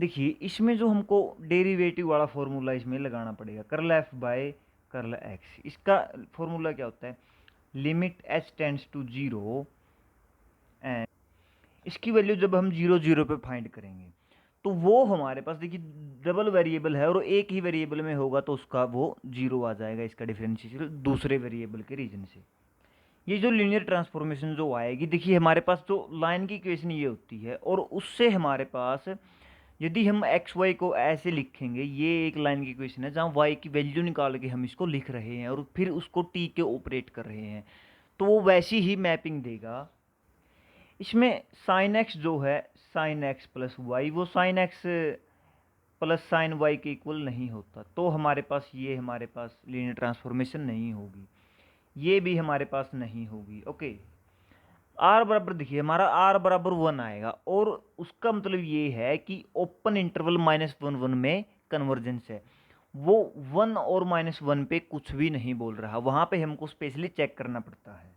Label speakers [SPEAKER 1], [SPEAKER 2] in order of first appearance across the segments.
[SPEAKER 1] देखिए इसमें जो हमको डेरिवेटिव वाला फॉर्मूला इसमें लगाना पड़ेगा, curl f by curl x. इसका फॉर्मूला क्या होता है, limit h tends to zero and इसकी वैल्यू जब हम जीरो जीरो पे फाइंड करेंगे तो वो हमारे पास देखिए डबल वेरिएबल है और एक ही वेरिएबल में होगा तो उसका वो जीरो आ जाएगा, इसका डिफरेंशियल दूसरे वेरिएबल के रीजन से। ये जो लीनियर ट्रांसफॉर्मेशन जो आएगी, देखिए हमारे पास जो लाइन की इक्वेशन ये होती है और उससे हमारे पास यदि हम एक्स वाई को ऐसे लिखेंगे, ये एक लाइन की इक्वेशन है जहाँ वाई की वैल्यू निकाल के हम इसको लिख रहे हैं और फिर उसको टी के ऑपरेट कर रहे हैं, तो वो वैसी ही मैपिंग देगा। इसमें साइन एक्स जो है साइन एक्स प्लस वाई, वो sine x plus sine y के इक्वल नहीं होता, तो हमारे पास लीनियर ट्रांसफॉर्मेशन नहीं होगी, ये भी हमारे पास नहीं होगी। ओके, आर बराबर देखिए हमारा आर बराबर वन आएगा और उसका मतलब ये है कि open interval minus one one में कन्वर्जेंस है, वो वन और माइनस वन पे कुछ भी नहीं बोल रहा, वहाँ पे हमको स्पेशली चेक करना पड़ता है।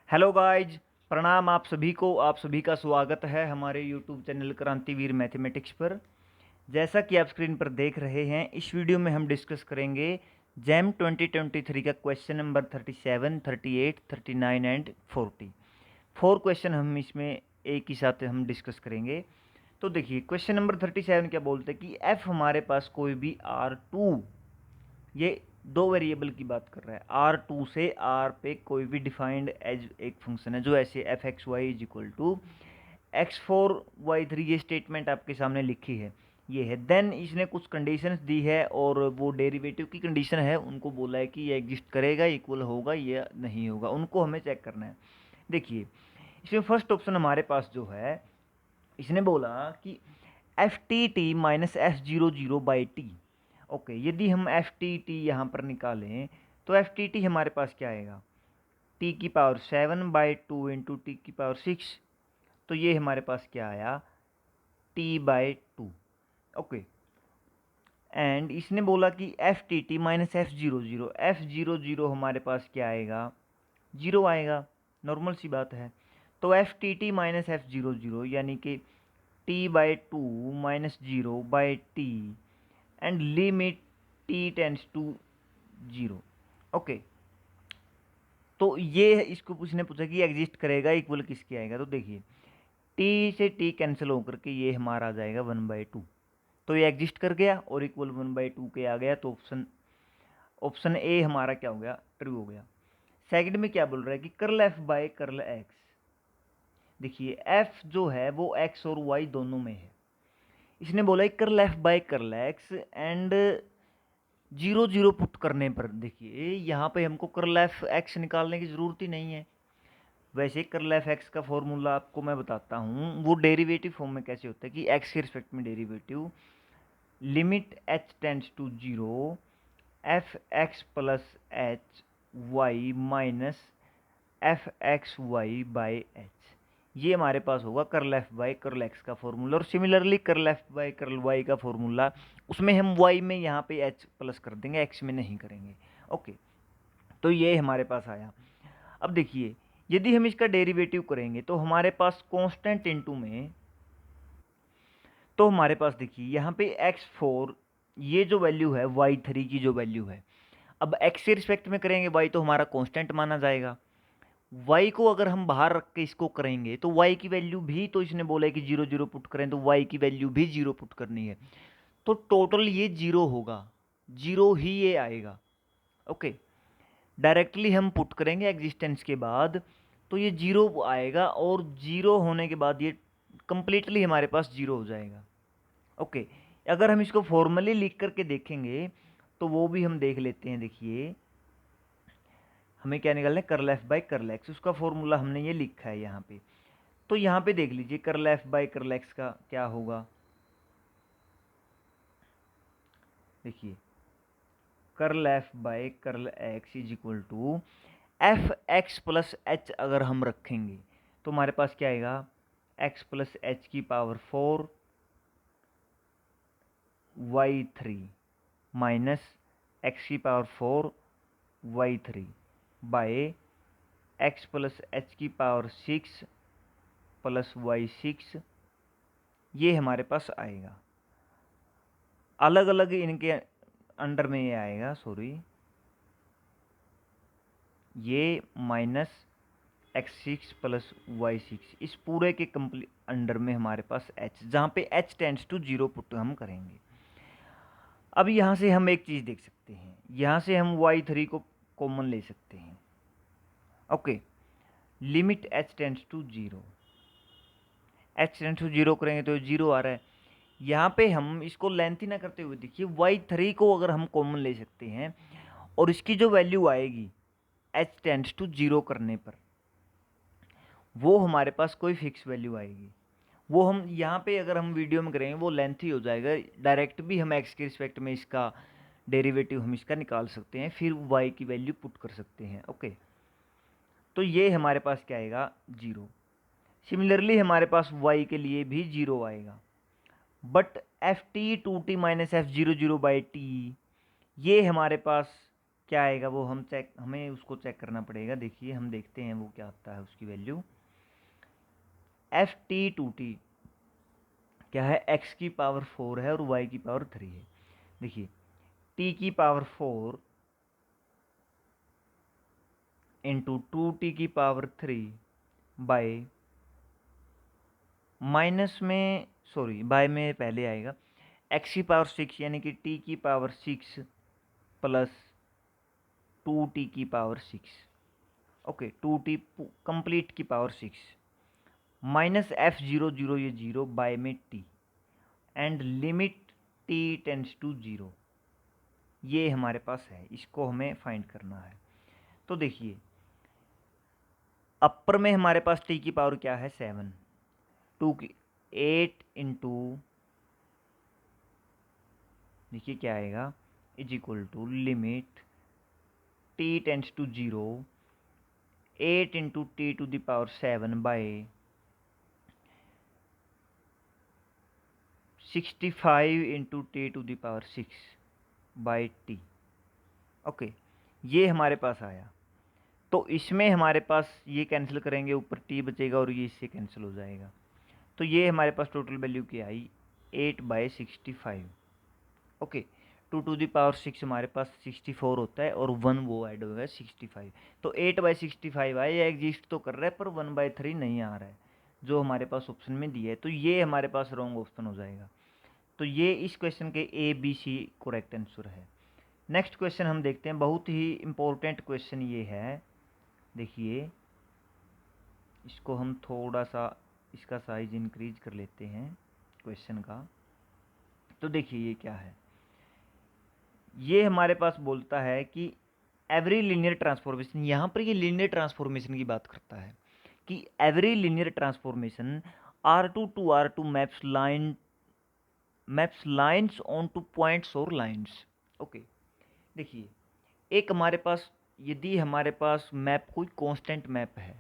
[SPEAKER 1] हेलो गाइज, प्रणाम आप सभी को, आप सभी का स्वागत है हमारे यूट्यूब चैनल क्रांतिवीर मैथमेटिक्स पर। जैसा कि आप स्क्रीन पर देख रहे हैं, इस वीडियो में हम डिस्कस करेंगे जैम 2023 का क्वेश्चन नंबर 37, 38, 39 एंड 40। 4 क्वेश्चन हम इसमें एक ही साथ हम डिस्कस करेंगे। तो देखिए क्वेश्चन नंबर 37 क्या बोलते हैं कि एफ हमारे पास कोई भी R2, ये दो वेरिएबल की बात कर रहा है, R2 से R पे कोई भी डिफाइंड एज एक फंक्शन है जो ऐसे f x y is equal to x4 y3, ये स्टेटमेंट आपके सामने लिखी है, ये है। देन इसने कुछ कंडीशंस दी है और वो डेरिवेटिव की कंडीशन है, उनको बोला है कि ये एग्जिस्ट करेगा, इक्वल होगा या नहीं होगा, उनको हमें चेक करना है। देखिए इसमें फर्स्ट ऑप्शन हमारे पास जो है, इसने बोला कि F t t minus f zero zero by t. Okay, यदि हम एफ टी टी यहाँ पर निकालें तो एफ टी टी हमारे पास क्या आएगा, टी की power 7 by two into T की पावर 6, तो ये हमारे पास क्या आया, T by to. Okay, and इसने बोला कि F t t minus f zero zero, F zero zero हमारे पास क्या आएगा, जीरो आएगा, नॉर्मल सी बात है। तो f t t minus f zero zero यानी कि t by two minus zero by t and limit t tends to zero. Okay, तो ये इसको उसने पूछा कि एग्जिस्ट करेगा, इक्वल किसके आएगा, तो देखिए टी से टी कैंसिल होकर के ये हमारा आ जाएगा 1/2, तो ये एग्जिस्ट कर गया और इक्वल 1/2 के आ गया, तो ऑप्शन ए हमारा क्या हो गया, ट्रू हो गया। सेकंड में क्या बोल रहा है कि curl f by curl x. देखिए एफ जो है वो एक्स और वाई दोनों में है, इसने बोला है curl f by curl x and zero zero put करने पर देखिए यहाँ पे हमको कर्ल एफ एक्स निकालने की ज़रूरत ही नहीं है। वैसे कर्ल एफ एक्स का फॉर्मूला आपको मैं बताता हूँ, वो डेरिवेटिव फॉर्म में कैसे होता है कि एक्स के रिस्पेक्ट में derivative limit h tends to zero f x plus h y minus f x y by h, ये हमारे पास होगा curl f by curl x का फॉर्मूला। और similarly curl f by curl y का formula, उसमें हम वाई में यहाँ पे एच प्लस कर देंगे, एक्स में नहीं करेंगे। ओके, तो ये हमारे पास आया। अब देखिए यदि हम इसका डेरिवेटिव करेंगे तो हमारे पास कांस्टेंट इनटू में, तो हमारे पास देखिए यहाँ पे x4, ये जो वैल्यू है y3 की जो वैल्यू है, अब x के रिस्पेक्ट में करेंगे y तो हमारा कांस्टेंट माना जाएगा, y को अगर हम बाहर रख के इसको करेंगे तो y की वैल्यू भी, तो इसने बोला है कि जीरो जीरो पुट करें तो y की वैल्यू भी जीरो पुट करनी है, तो टोटल ये जीरो होगा, जीरो ही ये आएगा। ओके, डायरेक्टली हम पुट करेंगे एग्जिस्टेंस के बाद तो ये जीरो आएगा और जीरो होने के बाद ये कंप्लीटली हमारे पास जीरो हो जाएगा। ओके, अगर हम इसको फॉर्मली लिख करके देखेंगे तो वो भी हम देख लेते हैं। देखिए हमें क्या निकालना है, curl f by curl x, उसका फॉर्मूला हमने ये लिखा है यहाँ पे, तो यहाँ पे देख लीजिए curl f by curl x का क्या होगा। देखिए curl f by curl x is equal to f x plus h, अगर हम रखेंगे तो हमारे पास क्या आएगा, एक्स प्लस एच की पावर 4 y3 माइनस एक्स की power 4 y3 by x plus h की पावर 6 प्लस y6, ये हमारे पास आएगा। अलग अलग इनके अंडर में ये आएगा, सॉरी, ये माइनस x6 प्लस y6, इस पूरे के कंप्लीट अंडर में हमारे पास h, जहाँ पे h टेंड्स टू 0 पुट हम करेंगे। अब यहाँ से हम एक चीज़ देख सकते हैं, यहाँ से हम y3 को कॉमन ले सकते हैं। Okay, limit h tends to 0, h tends to 0 करेंगे तो 0 आ रहा है। यहाँ पे हम इसको लेंथ ही ना करते हुए देखिए y3 को अगर हम कॉमन ले सकते हैं और इसकी जो वैल्यू आएगी h टेंड्स टू 0 करने पर, वो हमारे पास कोई फिक्स वैल्यू आएगी। वो हम यहाँ पे अगर हम वीडियो में करेंगे वो लेंथ ही हो जाएगा। डायरेक्ट भी हम x के रिस्पेक्ट में इसका डेरिवेटिव हम इसका निकाल सकते हैं, फिर y की वैल्यू पुट कर सकते हैं। ओके, तो ये हमारे पास क्या आएगा, 0। सिमिलरली हमारे पास y के लिए भी 0 आएगा। But f t two t minus f 0 by t, ये हमारे पास क्या आएगा, वो हमें उसको चेक करना पड़ेगा। देखिए हम देखते हैं वो क्या आता है उसकी value. F t two t क्या है, x की पावर 4 है और y की पावर 3 है। देखिए t की पावर 4 इंटू 2t की पावर 3 बाय माइनस में, सॉरी बाय में पहले आएगा, x की पावर 6 यानी कि t की पावर 6 प्लस 2t की पावर 6। ओके, 2t कंप्लीट की पावर 6 माइनस f00, ये 0 बाय में t and limit t tends to 0, ये हमारे पास है, इसको हमें फाइंड करना है। तो देखिए अपर में हमारे पास t की पावर क्या है, 7, 2 की 8 इंटू, देखिए क्या आएगा, is equal to limit t tends to 0, 8 into t to the power 7 by 65 into t to the power 6 by t. Okay, ये हमारे पास आया। तो इसमें हमारे पास ये कैंसिल करेंगे, ऊपर टी बचेगा और ये इससे कैंसिल हो जाएगा। तो ये हमारे पास टोटल वैल्यू क्या आई, 8/65। ओके, 2 टू द पावर 6 हमारे पास 64 होता है और 1 वो ऐड होगा 65। तो 8/65 आया, ये एग्जिस्ट तो कर रहा है पर 1/3 नहीं आ रहा है जो हमारे पास ऑप्शन में दिया है। तो ये हमारे पास रॉन्ग ऑप्शन हो जाएगा। तो ये इस क्वेश्चन के A B C correct answer है। नेक्स्ट क्वेश्चन हम देखते हैं, बहुत ही इम्पोर्टेंट क्वेश्चन ये है। देखिए इसको हम थोड़ा सा इसका साइज इंक्रीज कर लेते हैं क्वेश्चन का। तो देखिए ये क्या है, ये हमारे पास बोलता है कि एवरी लीनियर ट्रांसफॉर्मेशन, यहाँ पर ये लीनियर ट्रांसफॉर्मेशन की बात करता है कि every linear transformation R2 to R2 maps lines on two points और लाइन्स। ओके, देखिए एक हमारे पास, यदि हमारे पास मैप कोई कांस्टेंट मैप है,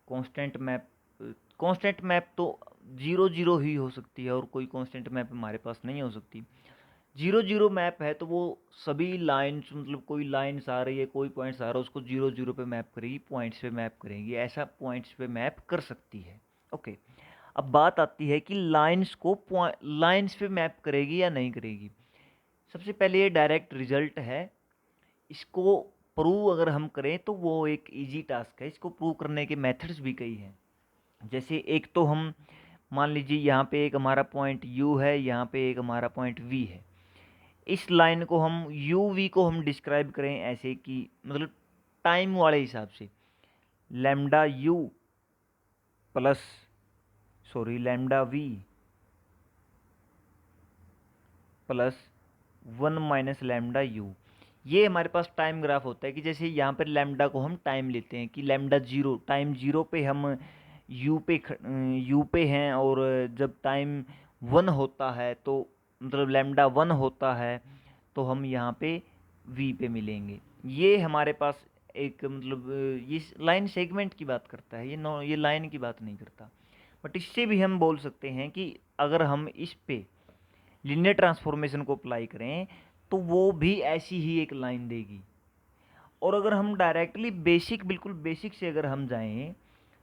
[SPEAKER 1] कांस्टेंट मैप तो 0 ही हो सकती है और कोई कांस्टेंट मैप हमारे पास नहीं हो सकती। 0 मैप है तो वो सभी लाइन्स, मतलब कोई लाइन्स आ रही है, कोई पॉइंट्स आ रहा है, उसको 0 पे मैप करेगी, पॉइंट्स पे मैप करेगी, ऐसा पॉइंट्स पे मैप कर सकती है। ओके, अब बात आती है कि लाइन्स को लाइन्स पे मैप करेगी या नहीं करेगी। सबसे पहले ये डायरेक्ट रिजल्ट है, इसको प्रूव अगर हम करें तो वो एक इजी टास्क है। इसको प्रूव करने के मेथड्स भी कई हैं। जैसे एक तो हम मान लीजिए यहाँ पे एक हमारा पॉइंट u है, यहाँ पे एक हमारा पॉइंट v है। इस लाइन को हम u v को हम डिस्क्राइब करें ऐसे कि मतलब टाइम वाले हिसाब से, lambda u plus lambda v plus 1 minus lambda u, ये हमारे पास टाइम ग्राफ होता है कि जैसे यहाँ पर लैम्डा को हम टाइम लेते हैं कि लैम्डा 0, टाइम 0 पे हम यू पे हैं, और जब टाइम 1 होता है तो मतलब लैम्डा 1 होता है तो हम यहाँ पे v पे मिलेंगे। ये हमारे पास एक मतलब ये लाइन सेगमेंट की बात करता है, ये लाइन की बात नहीं करता। बट इससे भी हम बोल सकते हैं कि अगर हम इस पे लीनियर ट्रांसफॉर्मेशन को अप्लाई करें तो वो भी ऐसी ही एक लाइन देगी। और अगर हम डायरेक्टली बिल्कुल बेसिक से अगर हम जाएं,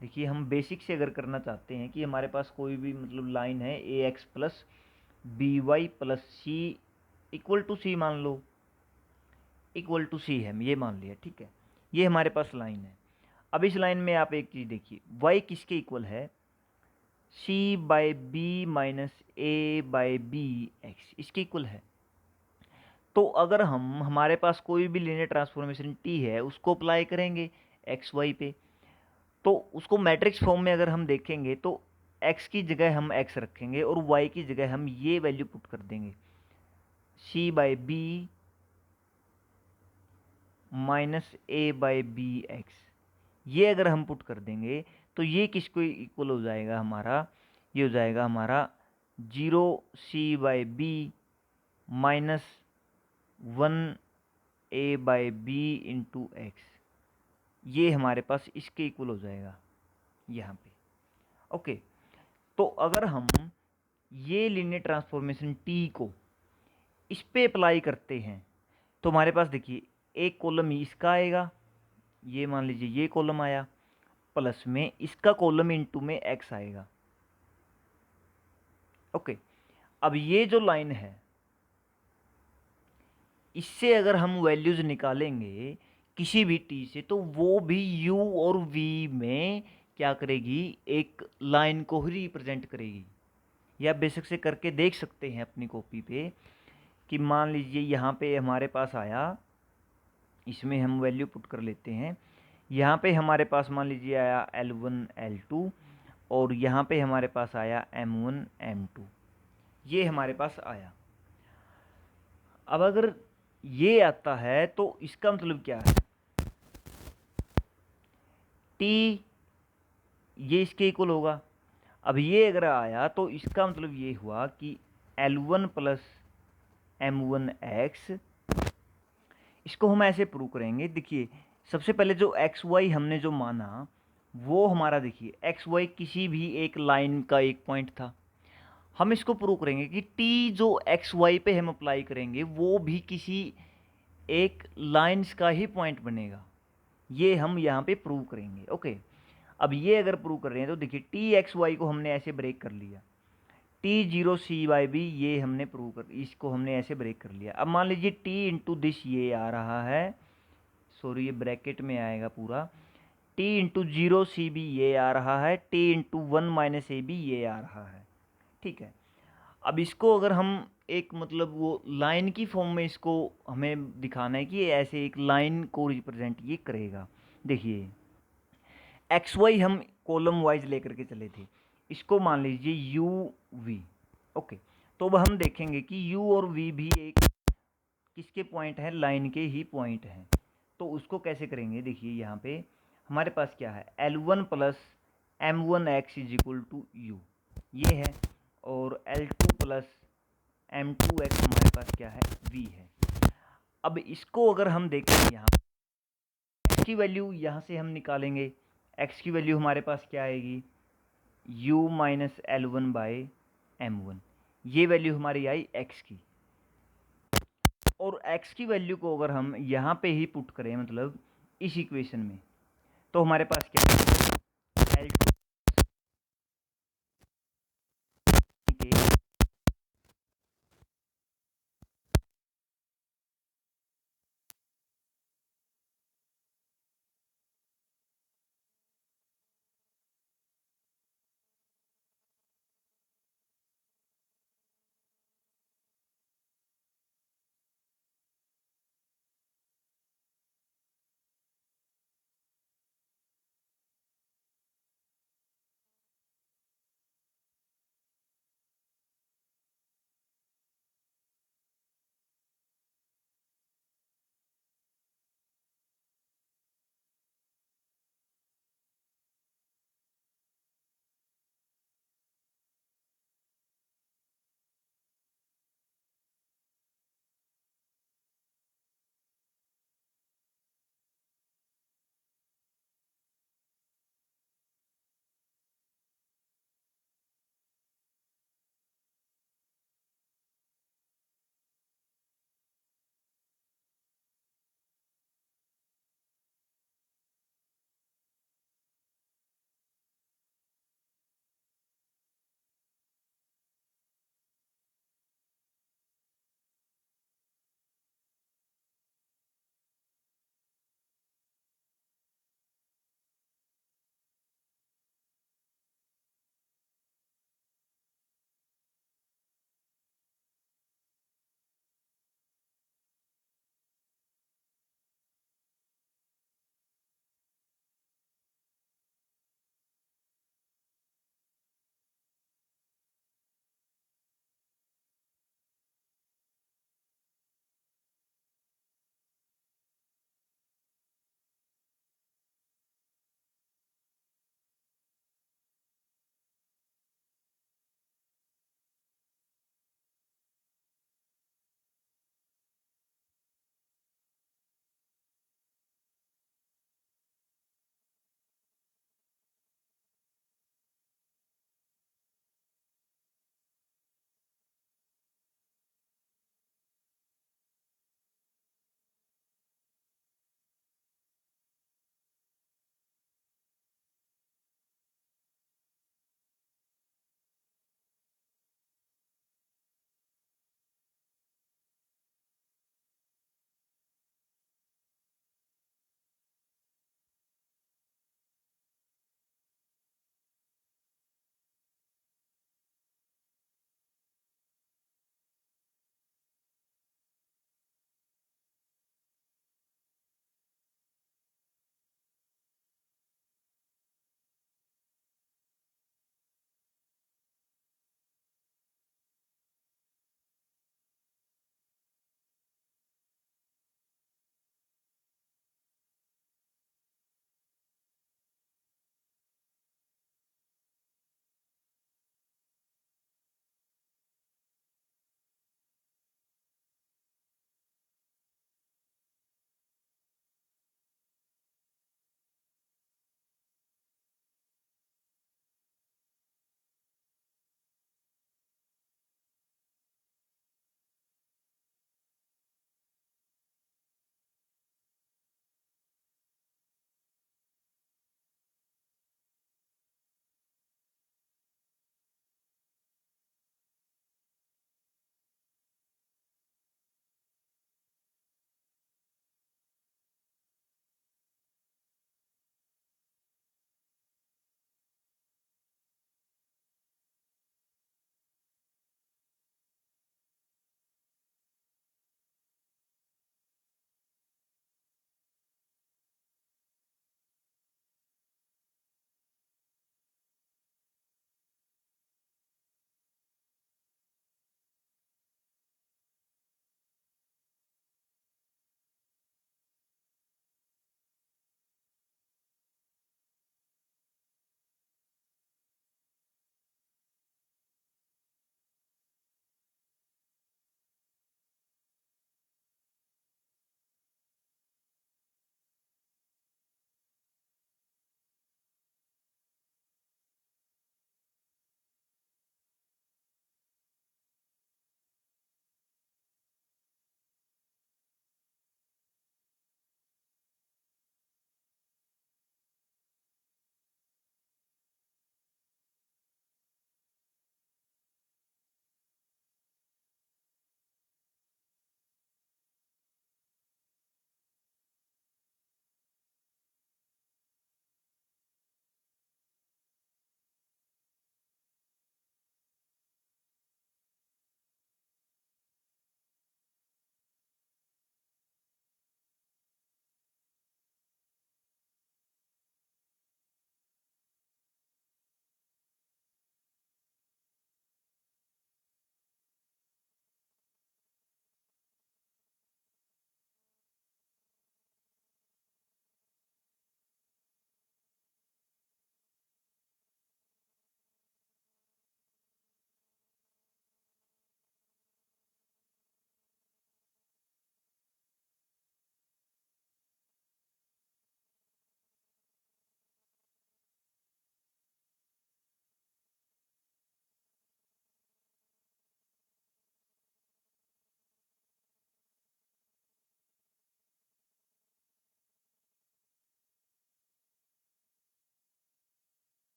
[SPEAKER 1] देखिए हम बेसिक से अगर करना चाहते हैं कि हमारे पास कोई भी मतलब लाइन है ax plus B Y plus C equal to C मान लो, इक्वल टू सी है, ये मान लिया, ठीक है। ये हमारे पास लाइन है। अब इस लाइन में आप एक चीज़ देखिए, वाई किसके इक्वल है, सी बाय बी माइनस ए बाय बी एक्स, इसके इक्वल है। तो अगर हम हमारे पास कोई भी लीनियर ट्रांसफॉर्मेशन टी है उसको अप्लाई करेंगे एक्स वाई पे, तो उसको मैट्रिक्स फॉर्म में अगर हम देखेंगे तो एक्स की जगह हम एक्स रखेंगे और वाई की जगह हम ये वैल्यू पुट कर देंगे, सी बाय बी माइनस ए बाय बी एक्स। ये अगर हम पुट कर देंगे तो ये किसको इक्वल हो जाएगा हमारा, ये हो जाएगा हमारा 0 c/b minus 1 a/b into x. ये हमारे पास इसके इक्वल हो जाएगा यहाँ पे। ओके, तो अगर हम ये लीनियर ट्रांसफॉर्मेशन टी को इस पे अप्लाई करते हैं तो हमारे पास देखिए एक कॉलम इसका आएगा, ये मान लीजिए ये कॉलम आया, प्लस में इसका कॉलम इनटू में एक्स आएगा। ओके, अब ये जो लाइन है इससे अगर हम वैल्यूज निकालेंगे किसी भी टी से तो वो भी यू और वी में क्या करेगी, एक लाइन को ही रिप्रेजेंट करेगी। या बेशक से करके देख सकते हैं अपनी कॉपी पे कि मान लीजिए यहाँ पे हमारे पास आया, इसमें हम वैल्यू पुट कर लेते हैं। यहाँ पे हमारे पास मान लीजिए आया L1 L2 और यहाँ पे हमारे पास आया M1 M2, ये हमारे पास आया। अब अगर ये आता है तो इसका मतलब क्या है, टी ये इसके इक्वल होगा। अब ये अगर आया तो इसका मतलब ये हुआ कि L1 प्लस M1x, इसको हम ऐसे प्रूव करेंगे। देखिए सबसे पहले जो एक्स वाई हमने जो माना वो हमारा, देखिए एक्स वाई किसी भी एक लाइन का एक पॉइंट था। हम इसको प्रूव करेंगे कि टी जो एक्स वाई पे हम अप्लाई करेंगे वो भी किसी एक लाइन्स का ही पॉइंट बनेगा। ये हम यहाँ पे प्रूव करेंगे। ओके, अब ये अगर प्रूव कर रहे हैं तो देखिए टी एक्स वाई को हमने ऐसे ब्रेक कर लिया, T0 c/b ये हमने प्रूव कर, इसको हमने ऐसे ब्रेक कर लिया। अब मान लीजिए T इंटू दिस ये आ रहा है, सॉरी ये ब्रैकेट में आएगा पूरा, T इंटू 0 c/b ये आ रहा है, T इंटू 1 - ab ये आ रहा है, ठीक है। अब इसको अगर हम एक मतलब वो लाइन की फॉर्म में इसको हमें दिखाना है कि ये ऐसे एक लाइन को रिप्रेजेंट ये करेगा। देखिए एक्स वाई हम कॉलम वाइज लेकर के चले थे, इसको मान लीजिए यू वी। ओके, तो अब हम देखेंगे कि यू और वी भी एक किसके पॉइंट हैं, लाइन के ही पॉइंट हैं। तो उसको कैसे करेंगे, देखिए यहाँ पे हमारे पास क्या है, L1 plus M1x is equal to u, ये है, और L2 प्लस M2x हमारे पास क्या है, V है। अब इसको अगर हम देखें यहाँ x की वैल्यू यहाँ से हम निकालेंगे, x की वैल्यू हमारे पास क्या आएगी, u माइनस L1/M1, ये वैल्यू हमारी आई x की। और x की वैल्यू को अगर हम यहाँ पे ही पुट करें मतलब इस इक्वेशन में, तो हमारे पास क्या है, L2 के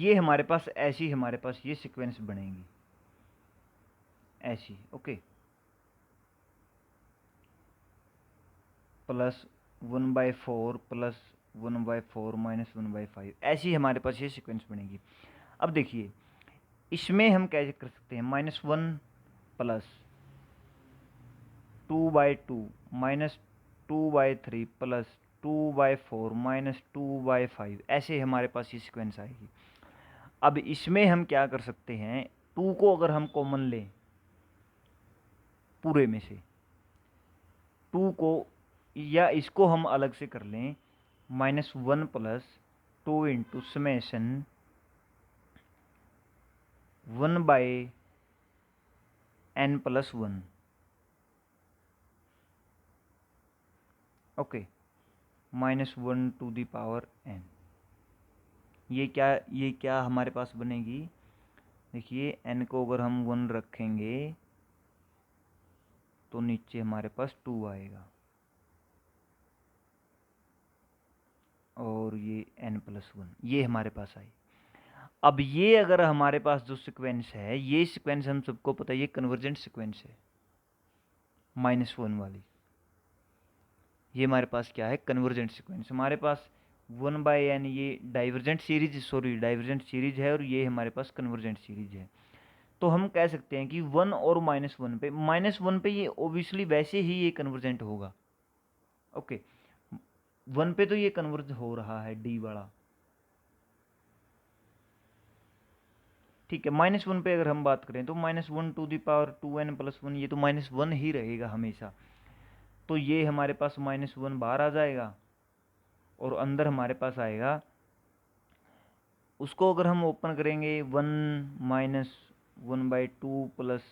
[SPEAKER 1] ये हमारे पास ऐसी हमारे पास ये सीक्वेंस बनेगी ऐसी, ओके, प्लस 1/4 प्लस 1/4 माइनस 1/5, ऐसी हमारे पास ये सीक्वेंस बनेगी। अब देखिए इसमें हम कैसे कर सकते हैं, -1 प्लस 2/2 माइनस 2/3 प्लस 2/4 माइनस 2/5, ऐसे हमारे पास ये सीक्वेंस आएगी। अब इसमें हम क्या कर सकते हैं, 2 को अगर हम कॉमन लें पूरे में से, 2 को या इसको हम अलग से कर लें, -1 plus 2 into summation 1/n+1, okay, -1 to the power n। ये क्या हमारे पास बनेगी, देखिए n को अगर हम 1 रखेंगे तो नीचे हमारे पास 2 आएगा और ये n+1, ये हमारे पास आई। अब ये अगर हमारे पास जो सीक्वेंस है, ये सीक्वेंस हम सबको पता है ये कन्वर्जेंट सीक्वेंस है, -1 वाली, ये हमारे पास क्या है, कन्वर्जेंट सीक्वेंस। हमारे पास 1/n ये डाइवर्जेंट सीरीज है और ये हमारे पास कन्वर्जेंट सीरीज है। तो हम कह सकते हैं कि 1 और -1 पे ये ओबियसली वैसे ही ये कन्वर्जेंट होगा, ओके, 1 पे तो ये कन्वर्ज हो रहा है डी वाला, ठीक है। -1 पे अगर हम बात करें तो -1 टू द पावर 2n+1, ये तो -1 ही रहेगा हमेशा, तो ये हमारे पास -1 बाहर आ जाएगा और अंदर हमारे पास आएगा, उसको अगर हम ओपन करेंगे 1 - 1/2 प्लस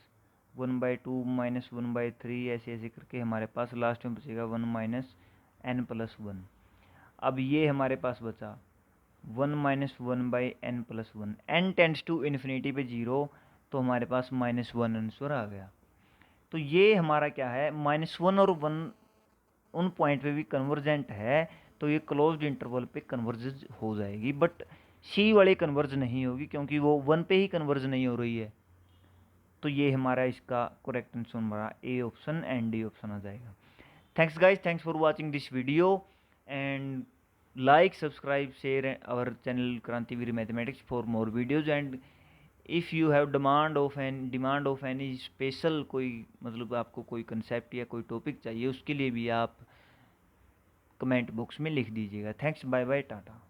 [SPEAKER 1] 1/2 माइनस 1/3, ऐसे ऐसे करके हमारे पास लास्ट में बचेगा 1 - n+1। अब ये हमारे पास बचा 1 - 1/n+1, n tends to infinity पे 0, तो हमारे पास -1 आंसर आ गया। तो ये हमारा क्या है, -1 और 1 उन पॉइंट पे भी कन्वर्जेंट है, तो ये क्लोज्ड इंटरवल पे कन्वर्ज हो जाएगी, बट सी वाले कन्वर्ज नहीं होगी क्योंकि वो 1 पे ही कन्वर्ज नहीं हो रही है। तो ये हमारा इसका करेक्ट आंसर हमारा A option and D option आ जाएगा। Thanks guys, thanks for watching this video and like, subscribe, share our channel Krantivir Mathematics for more videos, and if you have demand of any special कोई मतलब आपको कोई concept या कोई topic चाहिए, उसके लिए भी आप कमेंट बॉक्स में लिख दीजिएगा। Thanks, bye bye, Tata.